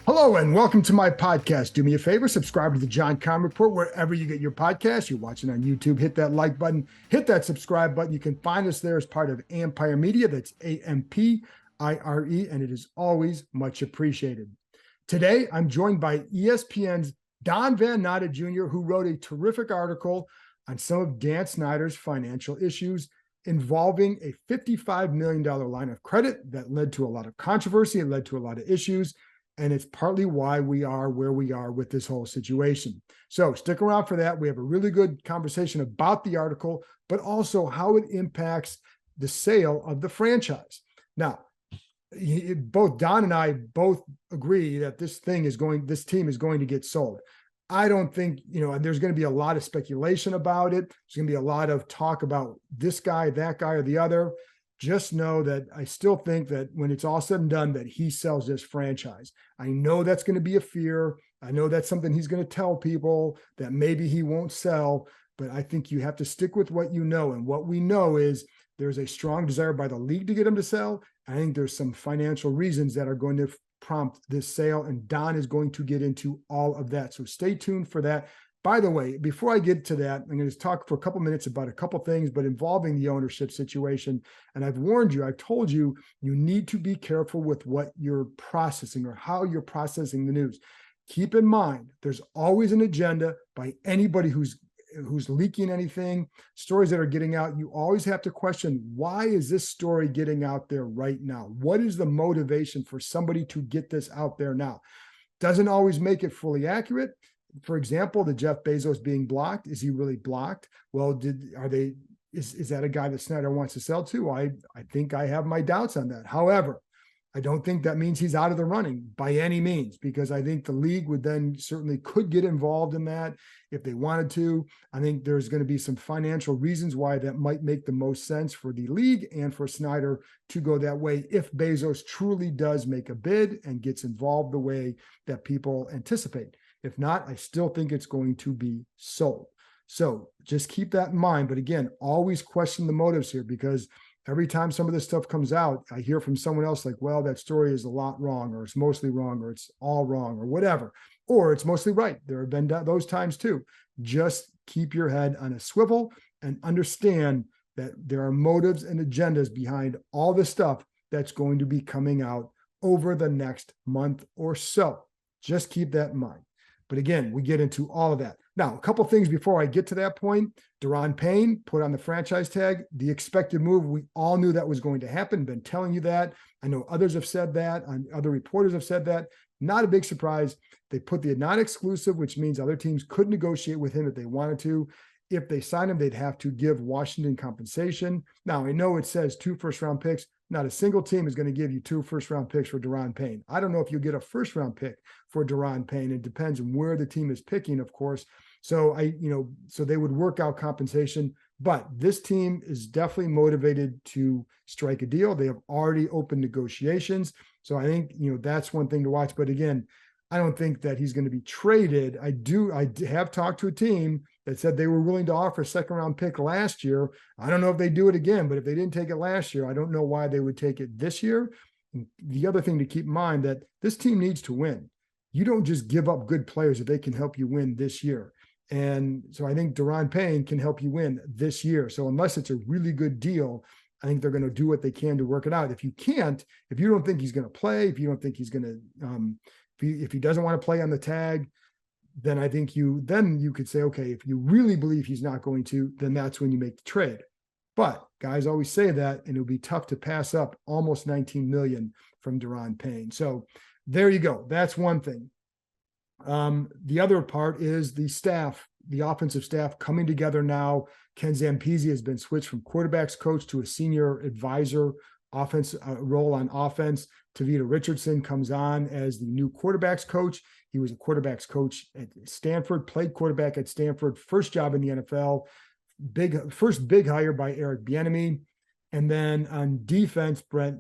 Hello and welcome to my podcast. Do me a favor, subscribe to the John Keim Report wherever you get your podcast. You're watching on YouTube, hit that like button, hit that subscribe button. You can find us there as part of Empire Media. That's AMPIRE, and it is always much appreciated. Today, I'm joined by ESPN's Don Van Natta Jr., who wrote a terrific article on some of Dan Snyder's financial issues involving a $55 million line of credit that led to a lot of controversy. It led to a lot of issues. And it's partly why we are where we are with this whole situation. So stick around for that. We have a really good conversation about the article, but also how it impacts the sale of the franchise. Now, both Don and I both agree that this team is going to get sold. I don't think, there's going to be a lot of speculation about it. There's going to be a lot of talk about this guy, that guy, or the other. Just know that I still think that when it's all said and done, that he sells this franchise. I know that's going to be a fear. I know that's something he's going to tell people that maybe he won't sell, but I think you have to stick with what you know. And what we know is there's a strong desire by the league to get him to sell. I think there's some financial reasons that are going to prompt this sale, and Don is going to get into all of that. So stay tuned for that. By the way, before I get to that, I'm going to talk for a couple minutes about a couple things, but involving the ownership situation. And I've warned you, I've told you, you need to be careful with what you're processing or how you're processing the news. Keep in mind, there's always an agenda by anybody who's leaking anything, stories that are getting out. You always have to question, why is this story getting out there right now? What is the motivation for somebody to get this out there now? Doesn't always make it fully accurate. For example, the Jeff Bezos being blocked. Is he really blocked? Well, is that a guy that Snyder wants to sell to? I think I have my doubts on that. However, I don't think that means he's out of the running by any means, because I think the league would then certainly could get involved in that if they wanted to. I think there's going to be some financial reasons why that might make the most sense for the league and for Snyder to go that way if Bezos truly does make a bid and gets involved the way that people anticipate. If not, I still think it's going to be sold. So just keep that in mind. But again, always question the motives here, because every time some of this stuff comes out, I hear from someone else like, well, that story is a lot wrong, or it's mostly wrong, or it's all wrong, or whatever, or it's mostly right. There have been those times too. Just keep your head on a swivel and understand that there are motives and agendas behind all the stuff that's going to be coming out over the next month or so. Just keep that in mind. But again, we get into all of that. Now, a couple things before I get to that point. Daron Payne put on the franchise tag, the expected move. We all knew that was going to happen. Been telling you that. I know others have said that, and other reporters have said that. Not a big surprise. They put the non-exclusive, which means other teams could negotiate with him if they wanted to. If they sign him, they'd have to give Washington compensation. Now, I know it says 2 first-round picks. Not a single team is going to give you 2 first-round picks for Daron Payne. I don't know if you'll get a first-round pick for Daron Payne. It depends on where the team is picking, of course. So so they would work out compensation. But this team is definitely motivated to strike a deal. They have already opened negotiations. So I think, that's one thing to watch. But again, I don't think that he's going to be traded. I have talked to a team that said they were willing to offer a second-round pick last year. I don't know if they do it again, but if they didn't take it last year, I don't know why they would take it this year. And the other thing to keep in mind, that this team needs to win. You don't just give up good players if they can help you win this year. And so I think Daron Payne can help you win this year. So unless it's a really good deal, I think they're going to do what they can to work it out. If you don't think he's going to play, if you don't think he's going to, if he doesn't want to play on the tag, then I think you could say, okay, if you really believe he's not going to, then that's when you make the trade. But guys always say that, and it would be tough to pass up almost $19 million from Daron Payne. So there you go. That's one thing. The other part is the staff, the offensive staff coming together now. Ken Zampese has been switched from quarterbacks coach to a senior advisor role on offense. Tavita Richardson comes on as the new quarterbacks coach. He was a quarterbacks coach at Stanford, played quarterback at Stanford, first job in the NFL, first big hire by Eric Bieniemy. And then on defense, let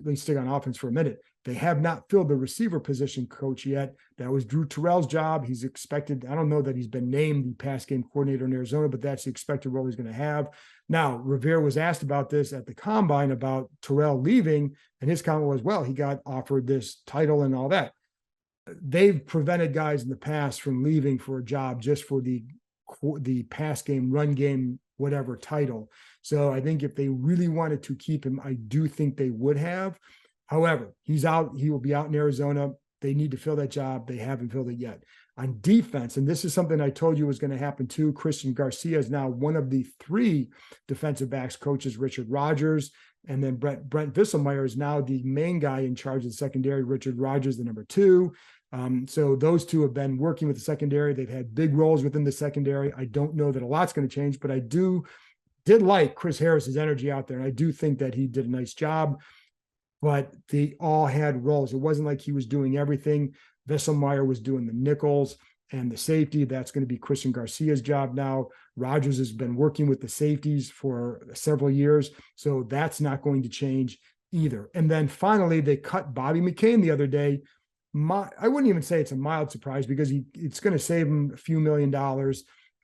me stick on offense for a minute. They have not filled the receiver position coach yet. That was Drew Terrell's job. He's expected, I don't know that he's been named the pass game coordinator in Arizona, but that's the expected role he's going to have. Now, Rivera was asked about this at the combine about Terrell leaving, and his comment was, well, he got offered this title and all that. they've prevented guys in the past from leaving for a job just for the pass game, run game, whatever title. So I think if they really wanted to keep him, I do think they would have. However, he's out. He will be out in Arizona. They need to fill that job. They haven't filled it yet. On defense, and this is something I told you was going to happen too, Christian Garcia is now one of the 3 defensive backs coaches, Richard Rodgers, and then Brent Visselmeyer is now the main guy in charge of the secondary, Richard Rodgers, the number 2. So those 2 have been working with the secondary. They've had big roles within the secondary. I don't know that a lot's going to change, but I did like Chris Harris's energy out there. And I do think that he did a nice job, but they all had roles. It wasn't like he was doing everything. Visselmeyer was doing the nickels and the safety. That's going to be Christian Garcia's job now. Rodgers has been working with the safeties for several years, so that's not going to change either. And then finally, they cut Bobby McCain the other day. I wouldn't even say it's a mild surprise because it's going to save him a few $1 million.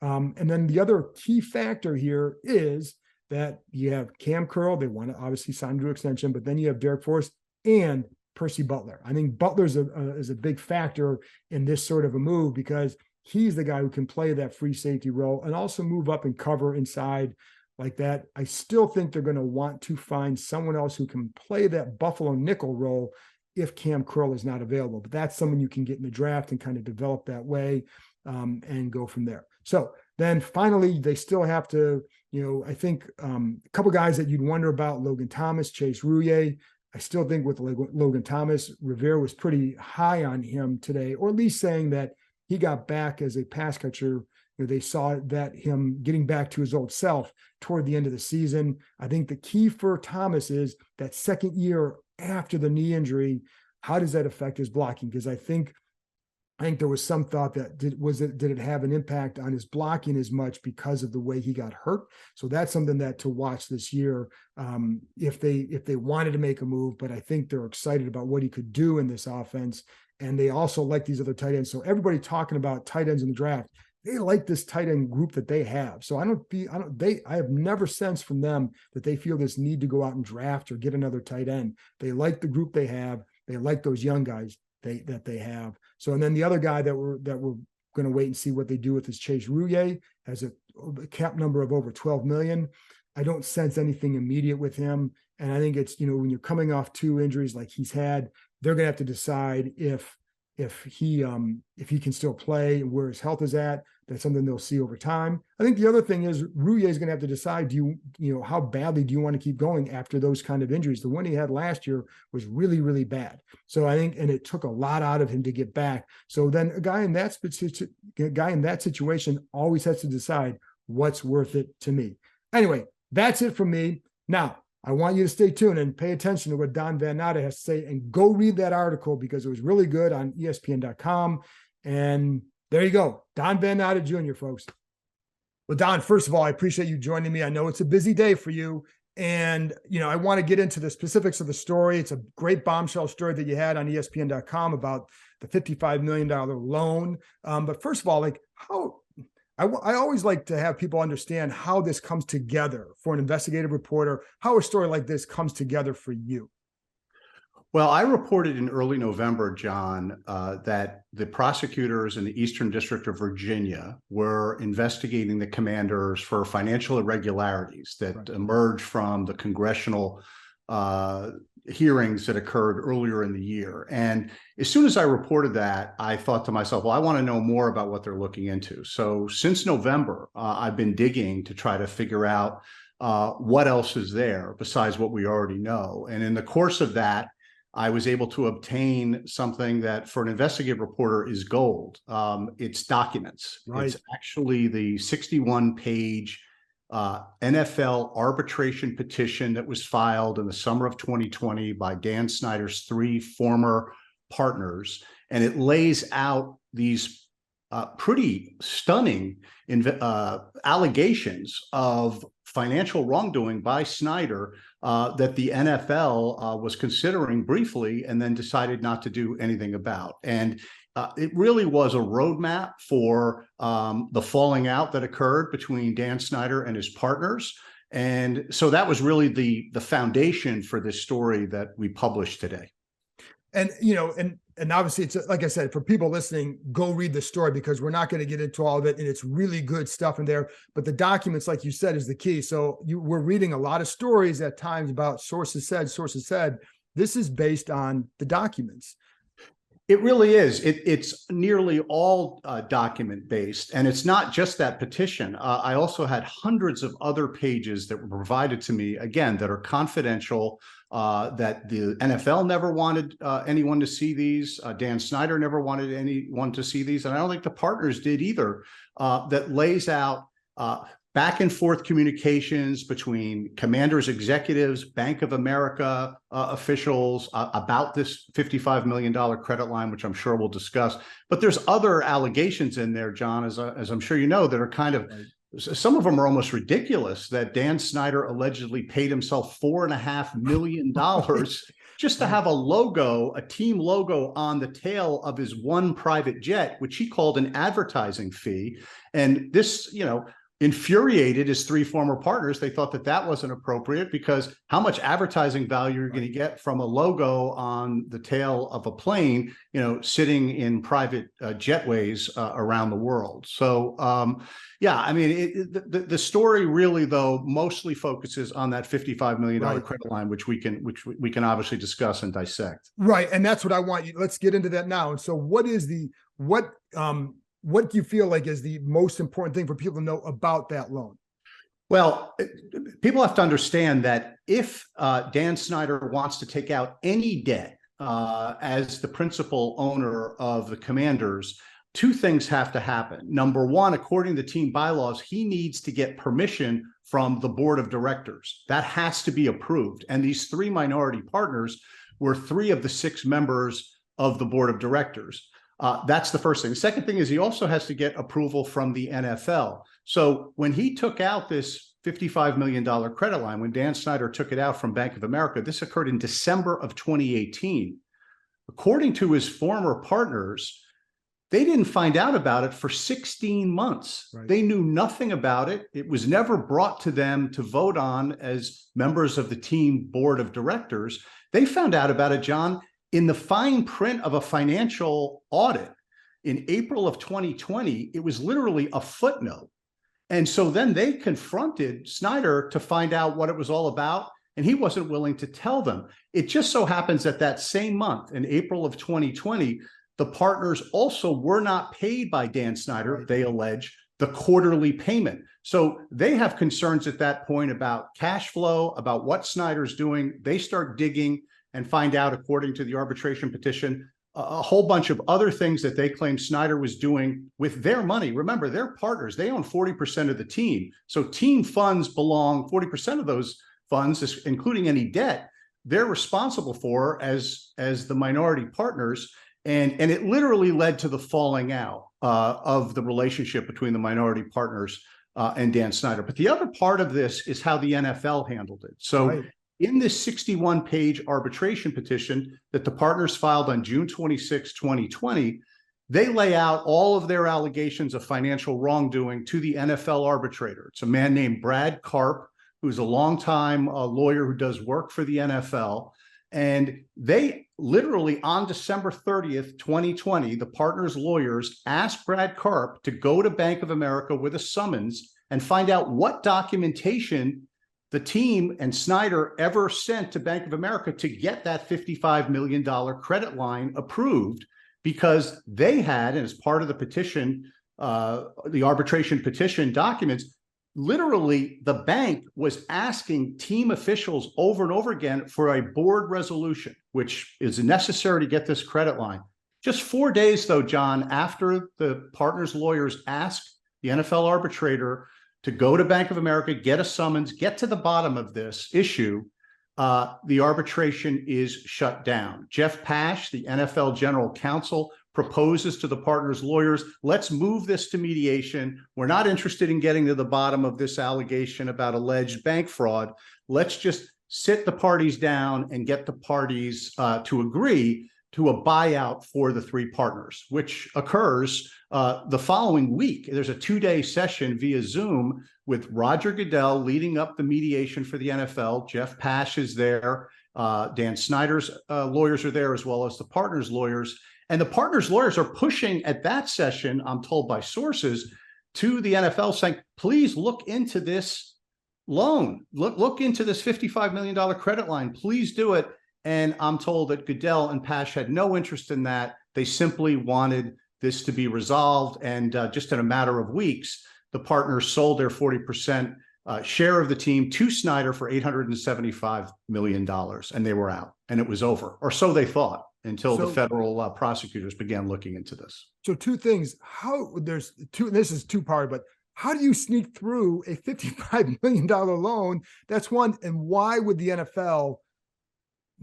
And then the other key factor here is that you have Cam Curl. They want to obviously sign to extension, but then you have Derek Forrest and Percy Butler. I think Butler is a big factor in this sort of a move because he's the guy who can play that free safety role and also move up and cover inside like that. I still think they're going to want to find someone else who can play that Buffalo nickel role if Cam Curl is not available. But that's someone you can get in the draft and kind of develop that way and go from there. So then finally, they still have to, I think a couple guys that you'd wonder about, Logan Thomas, Chase Rouillet. I still think with Logan Thomas, Rivera was pretty high on him today, or at least saying that he got back as a pass catcher. They saw that him getting back to his old self toward the end of the season. I think the key for Thomas is that second year after the knee injury, how does that affect his blocking? Because I think there was some thought that did it have an impact on his blocking as much because of the way he got hurt? So that's something that to watch this year if they wanted to make a move. But I think they're excited about what he could do in this offense, and they also like these other tight ends. So everybody talking about tight ends in the draft, they like this tight end group that they have. So I have never sensed from them that they feel this need to go out and draft or get another tight end. They like the group they have. They like those young guys that they have. So, and then the other guy that we're going to wait and see what they do with is Chase Rouillet, has a cap number of over 12 million. I don't sense anything immediate with him. And I think it's, when you're coming off 2 injuries like he's had, they're going to have to decide if he can still play and where his health is at. That's something they'll see over time. I think the other thing is Rouillet is going to have to decide, how badly do you want to keep going after those kind of injuries? The one he had last year was really, really bad. So I think, and it took a lot out of him to get back. So then a guy in that situation always has to decide what's worth it to me. Anyway, that's it from me. Now, I want you to stay tuned and pay attention to what Don Van Natta has to say and go read that article because it was really good on ESPN.com. And there you go. Don Van Natta Jr., folks. Well, Don, first of all, I appreciate you joining me. I know it's a busy day for you. And, I want to get into the specifics of the story. It's a great bombshell story that you had on ESPN.com about the $55 million loan. But first of all, I always like to have people understand how this comes together for an investigative reporter, how a story like this comes together for you. Well, I reported in early November, John, that the prosecutors in the Eastern District of Virginia were investigating the Commanders for financial irregularities that emerged from the congressional hearings that occurred earlier in the year. And as soon as I reported that, I thought to myself, well, I want to know more about what they're looking into. So since November, I've been digging to try to figure out what else is there besides what we already know. And in the course of that, I was able to obtain something that for an investigative reporter is gold. It's documents. Right. It's actually the 61-page NFL arbitration petition that was filed in the summer of 2020 by Dan Snyder's 3 former partners. And it lays out these pretty stunning allegations of financial wrongdoing by Snyder that the NFL was considering briefly and then decided not to do anything about. And it really was a roadmap for the falling out that occurred between Dan Snyder and his partners. And so that was really the foundation for this story that we published today. And, And obviously, it's like I said, for people listening, go read the story because we're not going to get into all of it. And it's really good stuff in there. But the documents, like you said, is the key. So we're reading a lot of stories at times about sources said, sources said. This is based on the documents. It really is. It's nearly all document based. And it's not just that petition. I also had hundreds of other pages that were provided to me, again, that are confidential, that the NFL never wanted anyone to see these. Dan Snyder never wanted anyone to see these. And I don't think the partners did either, that lays out back and forth communications between Commanders executives, Bank of America officials about this $55 million credit line, which I'm sure we'll discuss. But there's other allegations in there, John, as I'm sure you know, that are kind of, some of them are almost ridiculous, that Dan Snyder allegedly paid himself $4.5 million just to have a logo, a team logo on the tail of his one private jet, which he called an advertising fee. And this, infuriated his three former partners. They thought that that wasn't appropriate because how much advertising value you're going to get from a logo on the tail of a plane, sitting in private jetways around the world. So, yeah, I mean, the story really, though, mostly focuses on that $55 million credit line, which we can obviously discuss and dissect. Right, and that's what I want you. Let's get into that now. And so, what do you feel like is the most important thing for people to know about that loan? Well, people have to understand that if Dan Snyder wants to take out any debt as the principal owner of the Commanders, two things have to happen. Number one, according to team bylaws, he needs to get permission from the board of directors. That has to be approved. And these three minority partners were three of the six members of the board of directors. That's the first thing. The second thing is he also has to get approval from the NFL. So when he took out this $55 million credit line, when Dan Snyder took it out from Bank of America, this occurred in December of 2018. According to his former partners, they didn't find out about it for 16 months. Right. They knew nothing about it. It was never brought to them to vote on as members of the team board of directors. They found out about it, John, in the fine print of a financial audit in April of 2020. It was literally a footnote. And so then they confronted Snyder to find out what it was all about, and he wasn't willing to tell them. It just so happens that same month, in April of 2020, the partners also were not paid by Dan Snyder, they allege, the quarterly payment. So they have concerns at that point about cash flow, about what Snyder's doing. They start digging and find out, according to the arbitration petition, a whole bunch of other things that they claim Snyder was doing with their money. Remember, they're partners. They own 40% of the team. So team funds belong, 40% of those funds, including any debt, they're responsible for as the minority partners. And it literally led to the falling out of the relationship between the minority partners and Dan Snyder. But the other part of this is how the NFL handled it. So in this 61-page arbitration petition that the partners filed on June 26, 2020, they lay out all of their allegations of financial wrongdoing to the NFL arbitrator. It's a man named Brad Karp, who's a longtime lawyer who does work for the NFL. And they literally, on December 30th, 2020, the partners' lawyers asked Brad Karp to go to Bank of America with a summons and find out what documentation the team and Snyder ever sent to Bank of America to get that $55 million credit line approved, because they had, and as part of the petition, the arbitration petition documents, literally the bank was asking team officials over and over again for a board resolution, which is necessary to get this credit line. Just 4 days, though, John, after the partners' lawyers asked the NFL arbitrator to go to Bank of America, get a summons, get to the bottom of this issue, the arbitration is shut down. Jeff Pash, the NFL general counsel, proposes to the partners' lawyers, let's move this to mediation. We're not interested in getting to the bottom of this allegation about alleged bank fraud. Let's just sit the parties down and get the parties to agree to a buyout for the three partners, which occurs the following week. There's a 2-day session via Zoom with Roger Goodell leading up the mediation for the NFL. Jeff Pash is there. Dan Snyder's lawyers are there, as well as the partners' lawyers. And the partners' lawyers are pushing at that session, I'm told by sources, to the NFL saying, please look into this loan. Look into this $55 million credit line. Please do it. And I'm told that Goodell and Pash had no interest in that. They simply wanted this to be resolved. And just in a matter of weeks, the partners sold their 40% share of the team to Snyder for $875 million. And they were out and it was over, or so they thought, until the federal prosecutors began looking into this. So two things, this is two-part, but how do you sneak through a $55 million loan? That's one. And why would the NFL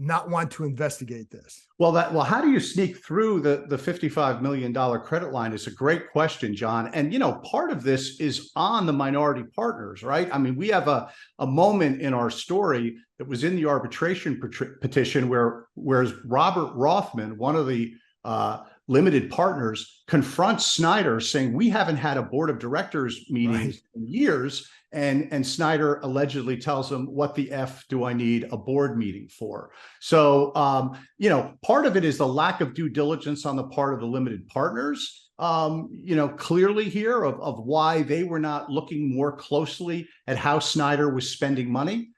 not want to investigate this? Well, how do you sneak through the $55 million credit line is a great question, John. And, part of this is on the minority partners, right? I mean, we have a moment in our story that was in the arbitration petition whereas Robert Rothman, one of the limited partners, confronts Snyder saying, we haven't had a board of directors meeting in years. And Snyder allegedly tells him, what the F do I need a board meeting for? So, part of it is the lack of due diligence on the part of the limited partners, clearly here of why they were not looking more closely at how Snyder was spending money.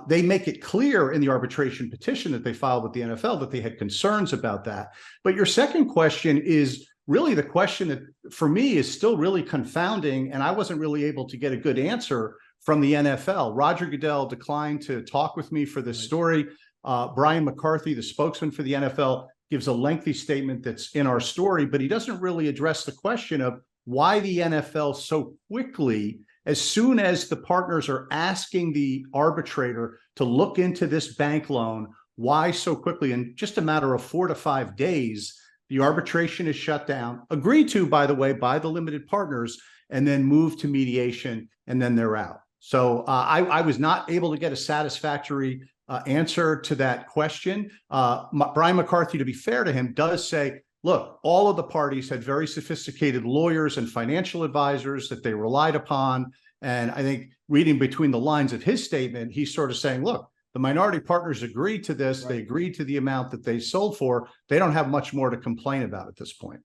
They make it clear in the arbitration petition that they filed with the NFL that they had concerns about that. But your second question is really the question that for me is still really confounding, and I wasn't really able to get a good answer from the NFL. Roger Goodell declined to talk with me for this story. Brian McCarthy, the spokesman for the NFL, gives a lengthy statement that's in our story, but he doesn't really address the question of why the NFL so quickly, as soon as the partners are asking the arbitrator to look into this bank loan, why so quickly, in just a matter of 4 to 5 days, the arbitration is shut down, agreed to, by the way, by the limited partners, and then moved to mediation, and then they're out. So I was not able to get a satisfactory answer to that question. Brian McCarthy, to be fair to him, does say, look, all of the parties had very sophisticated lawyers and financial advisors that they relied upon. And I think reading between the lines of his statement, he's sort of saying, look, the minority partners agreed to this. They agreed to the amount that they sold for. They don't have much more to complain about at this point.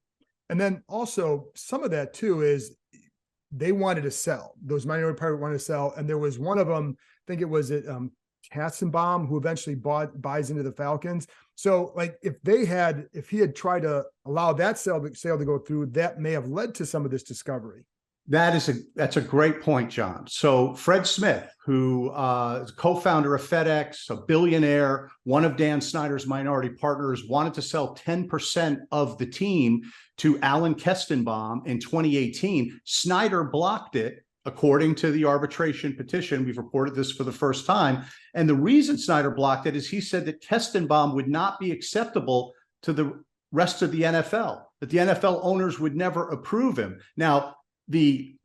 And then also some of that too is they wanted to sell. Those minority partners wanted to sell. And there was one of them, I think it was Katzenbaum, who eventually buys into the Falcons. So like if he had tried to allow that sale to go through, that may have led to some of this discovery. That's a great point, John. So Fred Smith, who is co-founder of FedEx, a billionaire, one of Dan Snyder's minority partners, wanted to sell 10% of the team to Alan Kestenbaum in 2018. Snyder blocked it, according to the arbitration petition. We've reported this for the first time. And the reason Snyder blocked it is he said that Kestenbaum would not be acceptable to the rest of the NFL, that the NFL owners would never approve him. Now, the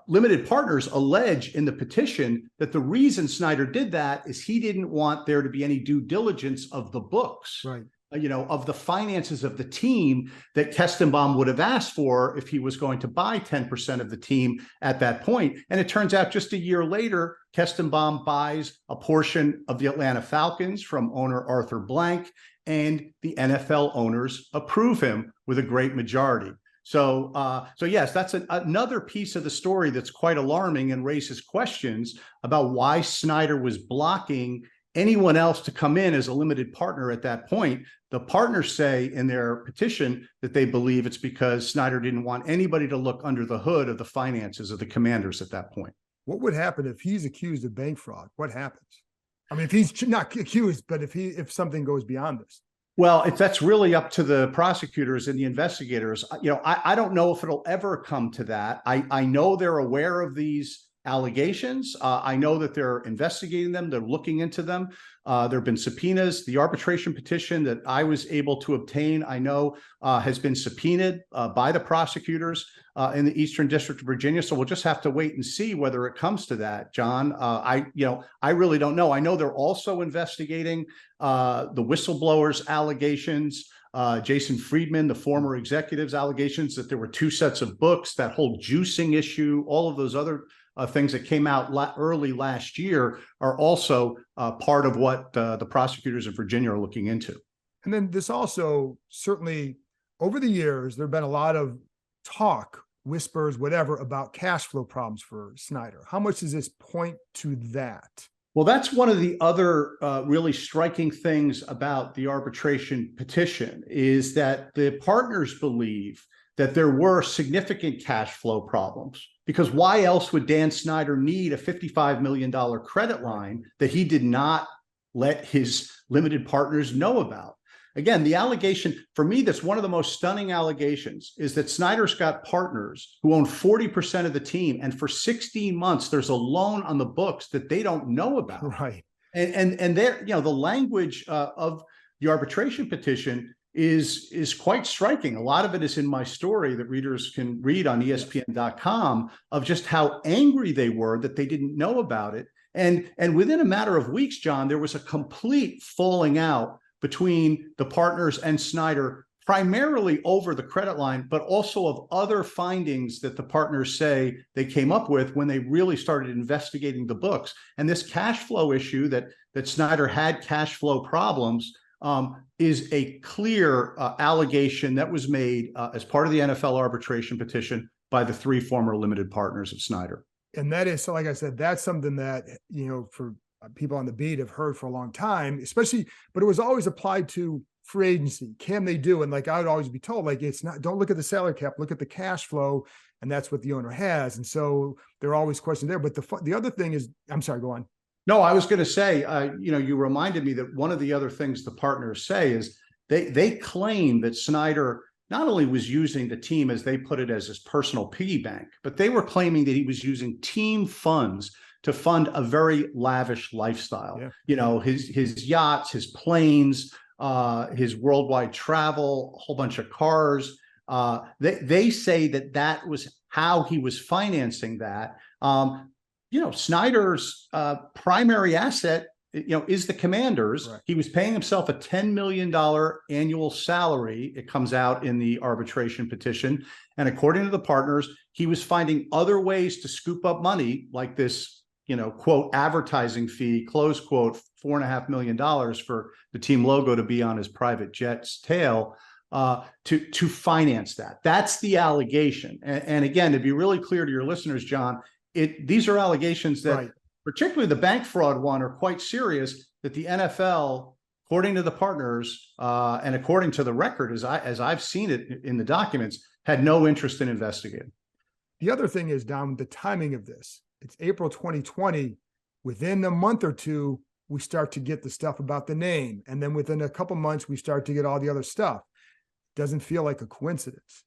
limited partners allege in the petition that the reason Snyder did that is he didn't want there to be any due diligence of the books, right? Of the finances of the team that Kestenbaum would have asked for if he was going to buy 10% of the team at that point. And it turns out just a year later, Kestenbaum buys a portion of the Atlanta Falcons from owner Arthur Blank, and the NFL owners approve him with a great majority. So yes, that's another piece of the story that's quite alarming and raises questions about why Snyder was blocking anyone else to come in as a limited partner at that point. The partners say in their petition that they believe it's because Snyder didn't want anybody to look under the hood of the finances of the Commanders at that point. What would happen if he's accused of bank fraud? What happens? I mean, if he's not accused, but if something goes beyond this. Well, that's really up to the prosecutors and the investigators. I don't know if it'll ever come to that. I know they're aware of these allegations. I know that they're investigating them. They're looking into them. There have been subpoenas. The arbitration petition that I was able to obtain, I know, has been subpoenaed by the prosecutors in the Eastern District of Virginia. So we'll just have to wait and see whether it comes to that, John. I really don't know. I know they're also investigating the whistleblowers' allegations. Jason Friedman, the former executive's allegations that there were 2 sets of books, that whole juicing issue, all of those other things that came out early last year are also part of what the prosecutors in Virginia are looking into. And then this also certainly over the years, there have been a lot of talk, whispers, whatever, about cash flow problems for Snyder. How much does this point to that? Well, that's one of the other really striking things about the arbitration petition is that the partners believe that there were significant cash flow problems, because why else would Dan Snyder need a $55 million credit line that he did not let his limited partners know about? Again, the allegation, for me, that's one of the most stunning allegations, is that Snyder's got partners who own 40% of the team. And for 16 months, there's a loan on the books that they don't know about. Right. And there, you know, the language of the arbitration petition is quite striking. A lot of it is in my story that readers can read on ESPN.com of just how angry they were that they didn't know about it. And within a matter of weeks, John, there was a complete falling out between the partners and Snyder, primarily over the credit line, but also of other findings that the partners say they came up with when they really started investigating the books. And this cash flow issue that Snyder had cash flow problems is a clear allegation that was made as part of the NFL arbitration petition by the three former limited partners of Snyder. And that is, so like I said, that's something that, you know, for people on the beat have heard for a long time, especially, but it was always applied to free agency. Can they do? And like, I would always be told, like, it's not, don't look at the salary cap, look at the cash flow. And that's what the owner has. And so there are always questions there. But the other thing is, I'm sorry, go on. No, I was going to say, you know, you reminded me that one of the other things the partners say is they claim that Snyder not only was using the team, as they put it, as his personal piggy bank, but they were claiming that he was using team funds to fund a very lavish lifestyle. Yeah. You know, his yachts, his planes, his worldwide travel, a whole bunch of cars. They say that was how he was financing that. You know, Snyder's primary asset, you know, is the Commanders. Right. He was paying himself a $10 million annual salary. It comes out in the arbitration petition. And according to the partners, he was finding other ways to scoop up money, like this, you know, quote, advertising fee, close quote, $4.5 million for the team logo to be on his private jet's tail, to finance that. That's the allegation. And again, to be really clear to your listeners, John, these are allegations that, right, particularly the bank fraud one, are quite serious, that the NFL, according to the partners, and according to the record, as I've seen it in the documents, had no interest in investigating. The other thing is, Don, the timing of this. It's April 2020. Within a month or two, we start to get the stuff about the name. And then within a couple months, we start to get all the other stuff. Doesn't feel like a coincidence.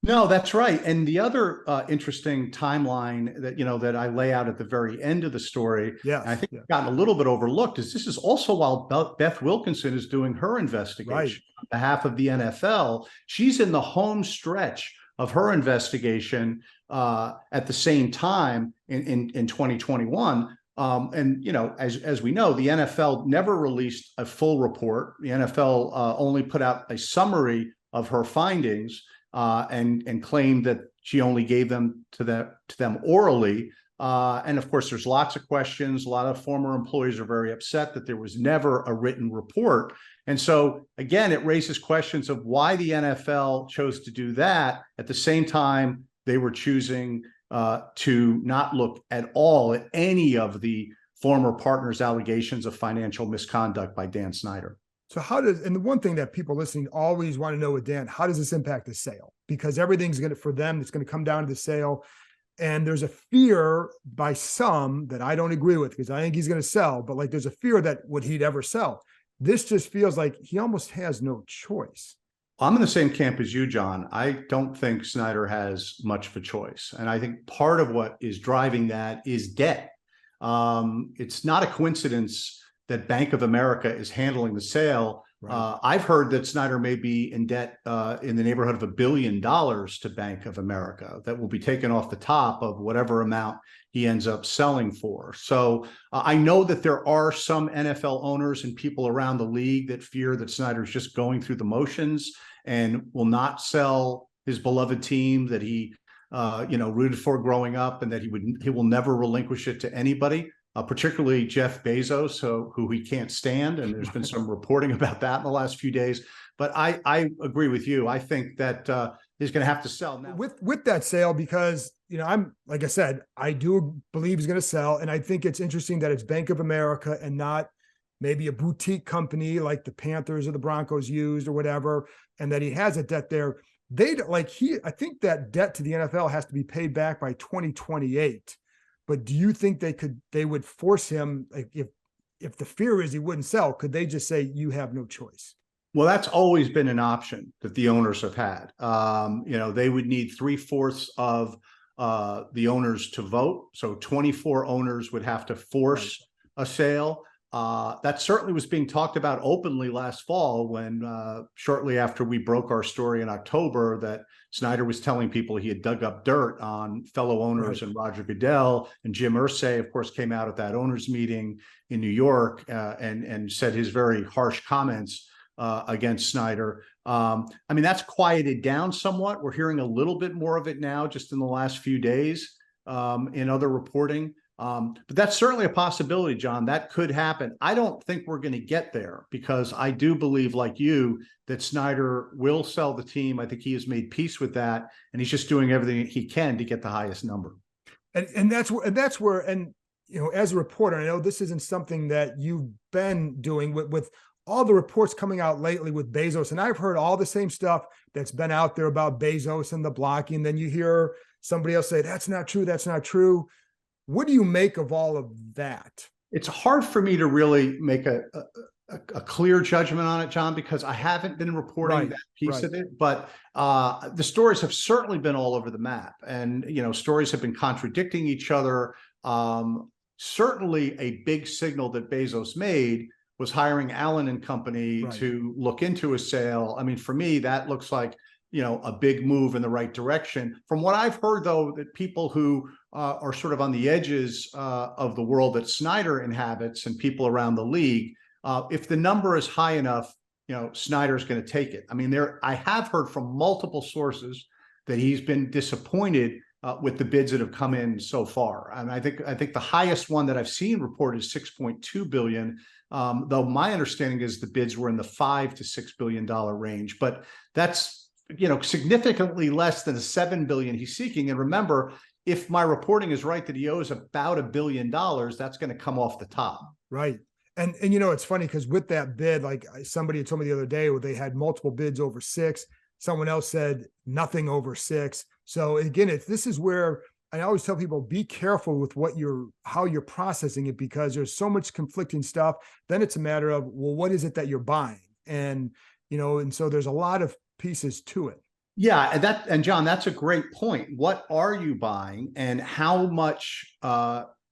No, that's right. And the other interesting timeline that, you know, that I lay out at the very end of the story, yes, and I think it's gotten a little bit overlooked, is this is also while Beth Wilkinson is doing her investigation, right, on behalf of the NFL. She's in the home stretch of her investigation at the same time in 2021. And, you know, as we know, the NFL never released a full report. The NFL only put out a summary of her findings, and claimed that she only gave them to them orally. And of course, there's lots of questions. A lot of former employees are very upset that there was never a written report. And so, again, it raises questions of why the NFL chose to do that. At the same time, they were choosing to not look at all at any of the former partners' allegations of financial misconduct by Dan Snyder. So how does, and the one thing that people listening always want to know with Dan, how does this impact the sale? Because everything's going to, for them, it's going to come down to the sale. And there's a fear by some that I don't agree with, because I think he's going to sell, but like, there's a fear that would he'd ever sell. This just feels like he almost has no choice. I'm in the same camp as you, John. I don't think Snyder has much of a choice. And I think part of what is driving that is debt. It's not a coincidence that Bank of America is handling the sale. Right. I've heard that Snyder may be in debt in the neighborhood of $1 billion to Bank of America that will be taken off the top of whatever amount he ends up selling for. So I know that there are some NFL owners and people around the league that fear that Snyder's just going through the motions and will not sell his beloved team that he rooted for growing up, and that he will never relinquish it to anybody. particularly Jeff Bezos, who he can't stand. And there's been some reporting about that in the last few days. But I agree with you. I think that he's going to have to sell now. With that sale, because, I'm, like I said, I do believe he's going to sell. And I think it's interesting that it's Bank of America and not maybe a boutique company like the Panthers or the Broncos used or whatever, and that he has a debt there. I think that debt to the NFL has to be paid back by 2028. But do you think they would force him, like, if the fear is he wouldn't sell, could they just say you have no choice? Well, that's always been an option that the owners have had. They would need 3/4 of the owners to vote. So 24 owners would have to force a sale. That certainly was being talked about openly last fall when shortly after we broke our story in October that Snyder was telling people he had dug up dirt on fellow owners and Roger Goodell, and Jim Irsay, of course, came out at that owners meeting in New York and said his very harsh comments against Snyder. That's quieted down somewhat. We're hearing a little bit more of it now just in the last few days in other reporting. But that's certainly a possibility, John. That could happen. I don't think we're going to get there because I do believe, like you, that Snyder will sell the team. I think he has made peace with that, and he's just doing everything he can to get the highest number. And that's where, as a reporter, I know this isn't something that you've been doing with all the reports coming out lately with Bezos, and I've heard all the same stuff that's been out there about Bezos and the blocking. Then you hear somebody else say, that's not true. That's not true. What do you make of all of that? It's hard for me to really make a clear judgment on it, John, because I haven't been reporting that piece of it. But the stories have certainly been all over the map, and stories have been contradicting each other. Certainly, a big signal that Bezos made was hiring Allen and Company to look into a sale. I mean, for me, that looks like a big move in the right direction. From what I've heard, though, that people who are sort of on the edges of the world that Snyder inhabits and people around the league, if the number is high enough, Snyder's going to take it. I mean, I have heard from multiple sources that he's been disappointed with the bids that have come in so far. And I think the highest one that I've seen reported is $6.2 billion. Though my understanding is the bids were in the $5 to $6 billion range, but that's significantly less than the $7 billion he's seeking. And remember, if my reporting is right that he owes about $1 billion, that's going to come off the top. Right. And it's funny because with that bid, like somebody told me the other day, where they had multiple bids over 6, someone else said nothing over 6. So again, this is where I always tell people, be careful with how you're processing it, because there's so much conflicting stuff. Then it's a matter of, well, what is it that you're buying? And, and so there's a lot of pieces to it. Yeah. And John, that's a great point. What are you buying, and how much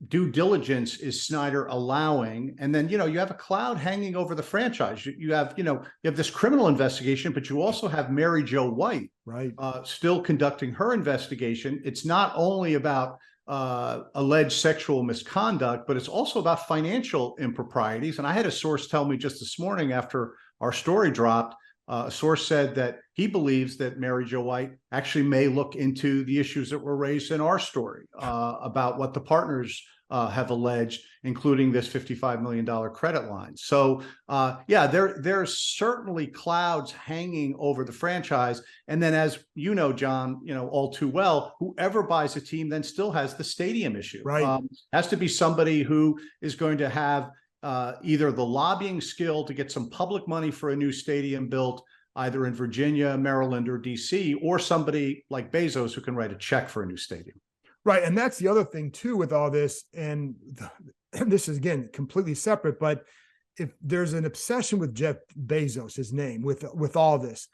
due diligence is Snyder allowing? And then, you have a cloud hanging over the franchise. You have this criminal investigation, but you also have Mary Jo White still conducting her investigation. It's not only about alleged sexual misconduct, but it's also about financial improprieties. And I had a source tell me just this morning after our story dropped, a source said that he believes that Mary Jo White actually may look into the issues that were raised in our story about what the partners have alleged, including this $55 million credit line. So, there's certainly clouds hanging over the franchise. And then, as you know, John, all too well, whoever buys a team then still has the stadium issue. Has to be somebody who is going to have either the lobbying skill to get some public money for a new stadium built, either in Virginia, Maryland, or DC, or somebody like Bezos who can write a check for a new stadium. Right. And that's the other thing too with all this. And this is, again, completely separate, but if there's an obsession with Jeff Bezos, his name, with all this,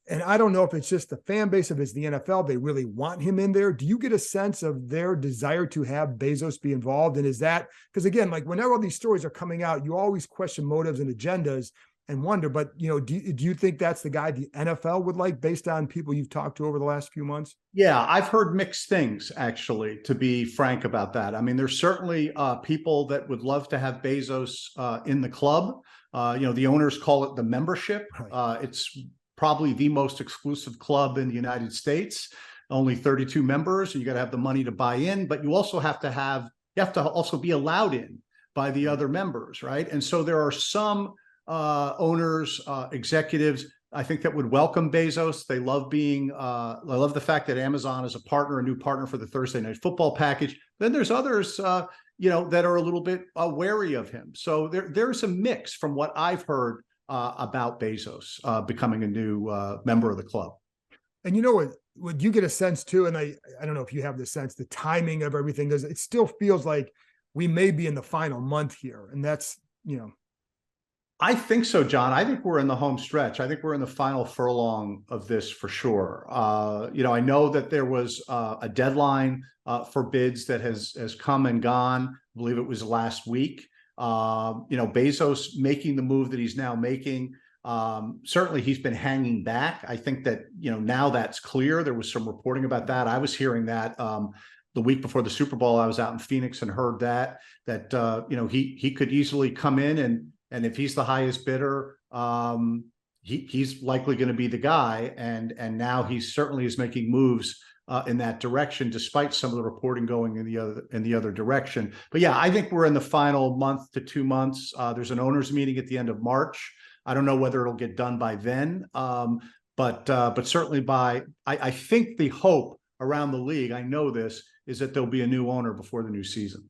and I don't know if it's just the fan base of the NFL, they really want him in there. Do you get a sense of their desire to have Bezos be involved? And is that, because again, like whenever all these stories are coming out, you always question motives and agendas and wonder, but do you think that's the guy the NFL would like based on people you've talked to over the last few months? Yeah, I've heard mixed things, actually, to be frank about that. I mean, there's certainly people that would love to have Bezos in the club. The owners call it the membership. It's probably the most exclusive club in the United States, only 32 members, and you got to have the money to buy in, but you also have to have you have to also be allowed in by the other members, right? And so there are some owners, executives, I think, that would welcome Bezos. They love being, I love the fact that Amazon is a partner, a new partner for the Thursday Night Football package. Then there's others, that are a little bit wary of him. So there's a mix from what I've heard about Bezos becoming a new member of the club. And you know what? Would you get a sense too? And I don't know if you have the sense, the timing of everything, because it still feels like we may be in the final month here, and that's, I think so, John. I think we're in the home stretch. I think we're in the final furlong of this for sure. I know that there was a deadline for bids that has come and gone. I believe it was last week. Bezos making the move that he's now making. Certainly he's been hanging back. I think that, now that's clear. There was some reporting about that. I was hearing that the week before the Super Bowl. I was out in Phoenix and heard that he could easily come in and if he's the highest bidder, he's likely going to be the guy. And now he certainly is making moves in that direction, despite some of the reporting going in the other direction. But yeah, I think we're in the final month to 2 months. There's an owners meeting at the end of March. I don't know whether it'll get done by then, but certainly I think the hope around the league, I know this, is that there'll be a new owner before the new season.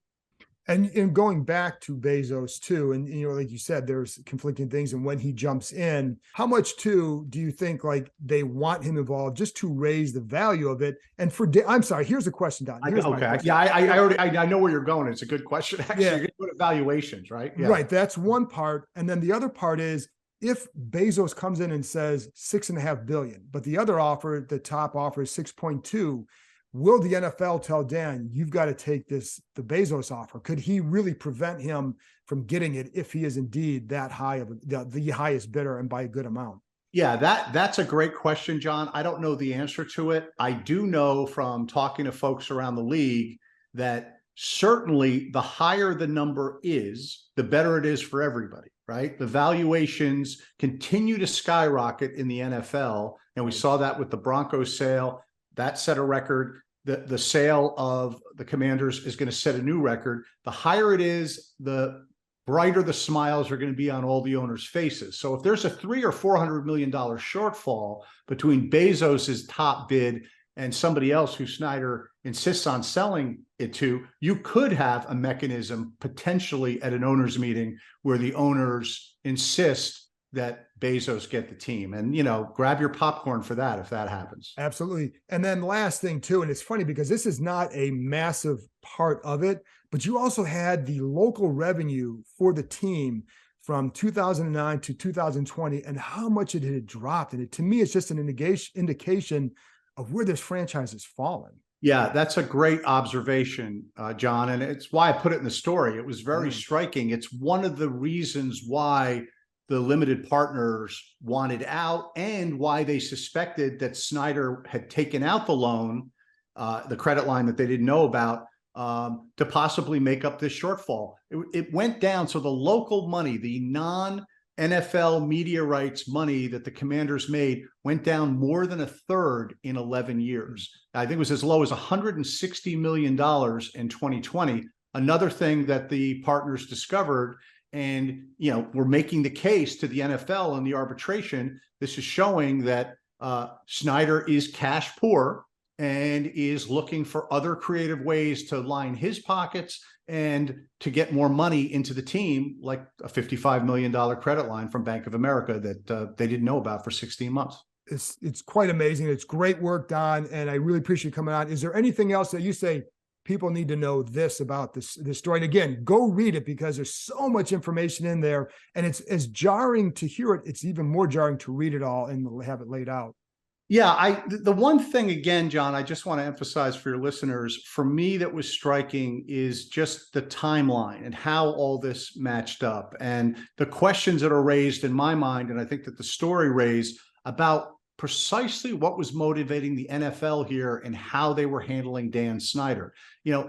And going back to Bezos too, and like you said, there's conflicting things. And when he jumps in, how much too do you think like they want him involved just to raise the value of it? And I'm sorry, here's a question, Don. Okay, yeah, I know where you're going. It's a good question. Actually, yeah. You're going to go to valuations, right? Yeah. Right. That's one part, and then the other part is if Bezos comes in and says $6.5 billion, but the other offer, the top offer is 6.2. Will the NFL tell Dan, you've got to take the Bezos offer? Could he really prevent him from getting it if he is indeed that high of the highest bidder and by a good amount? Yeah, that's a great question, John. I don't know the answer to it. I do know from talking to folks around the league that certainly the higher the number is, the better it is for everybody, right? The valuations continue to skyrocket in the NFL, and we saw that with the Broncos sale. That set a record. The sale of the Commanders is going to set a new record. The higher it is, the brighter the smiles are going to be on all the owners' faces. So if there's a $300 or $400 million shortfall between Bezos's top bid and somebody else who Snyder insists on selling it to, you could have a mechanism potentially at an owners meeting where the owners insist that Bezos get the team, and grab your popcorn for that if that happens. Absolutely. And then last thing too, and it's funny because this is not a massive part of it, but you also had the local revenue for the team from 2009 to 2020 and how much it had dropped. And to me, it's just an indication of where this franchise has fallen. Yeah, that's a great observation, John. And it's why I put it in the story. It was very striking. It's one of the reasons why the limited partners wanted out and why they suspected that Snyder had taken out the loan, the credit line that they didn't know about, to possibly make up this shortfall. It went down. So the local money, the non-NFL media rights money that the Commanders made went down more than a third in 11 years. I think it was as low as $160 million in 2020. Another thing that the partners discovered, and we're making the case to the NFL in the arbitration. This is showing that Snyder is cash poor and is looking for other creative ways to line his pockets and to get more money into the team, like a $55 million credit line from Bank of America that they didn't know about for 16 months. It's quite amazing. It's great work, Don, and I really appreciate you coming on. Is there anything else that you say people need to know this about this story? And again, go read it because there's so much information in there, and it's as jarring to hear it. It's even more jarring to read it all and have it laid out. Yeah, the one thing again, John, I just want to emphasize for your listeners, for me that was striking is just the timeline and how all this matched up and the questions that are raised in my mind, and I think that the story raised about precisely what was motivating the NFL here and how they were handling Dan Snyder.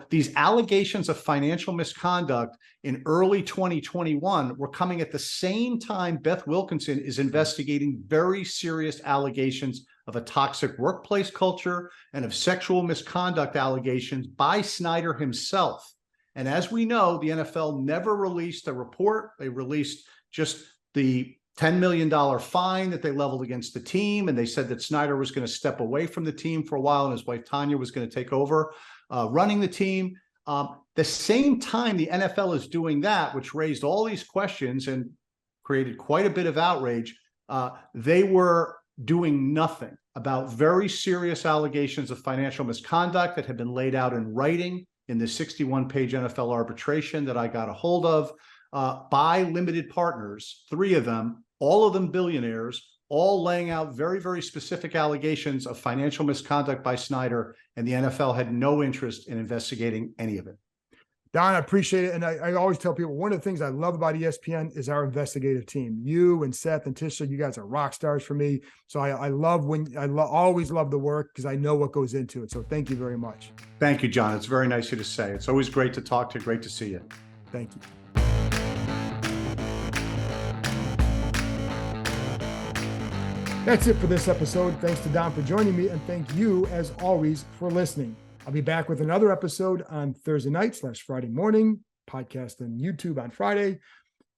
These allegations of financial misconduct in early 2021 were coming at the same time Beth Wilkinson is investigating very serious allegations of a toxic workplace culture and of sexual misconduct allegations by Snyder himself. And as we know, the NFL never released a report. They released just the $10 million fine that they leveled against the team. And they said that Snyder was going to step away from the team for a while and his wife, Tanya, was going to take over running the team. The same time the NFL is doing that, which raised all these questions and created quite a bit of outrage, they were doing nothing about very serious allegations of financial misconduct that had been laid out in writing in the 61-page NFL arbitration that I got a hold of by limited partners, 3 of them, all of them billionaires, all laying out very, very specific allegations of financial misconduct by Snyder, and the NFL had no interest in investigating any of it. Don, I appreciate it. And I always tell people, one of the things I love about ESPN is our investigative team. You and Seth and Tisha, you guys are rock stars for me. So I always love the work because I know what goes into it. So thank you very much. Thank you, John. It's very nice of you to say. It's always great to talk to you. Great to see you. Thank you. That's it for this episode. Thanks to Don for joining me, and thank you, as always, for listening. I'll be back with another episode on Thursday night/Friday morning, podcast and YouTube on Friday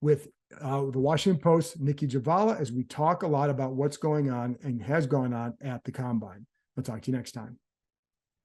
with the Washington Post's Nikki Javala as we talk a lot about what's going on and has gone on at the Combine. I'll talk to you next time.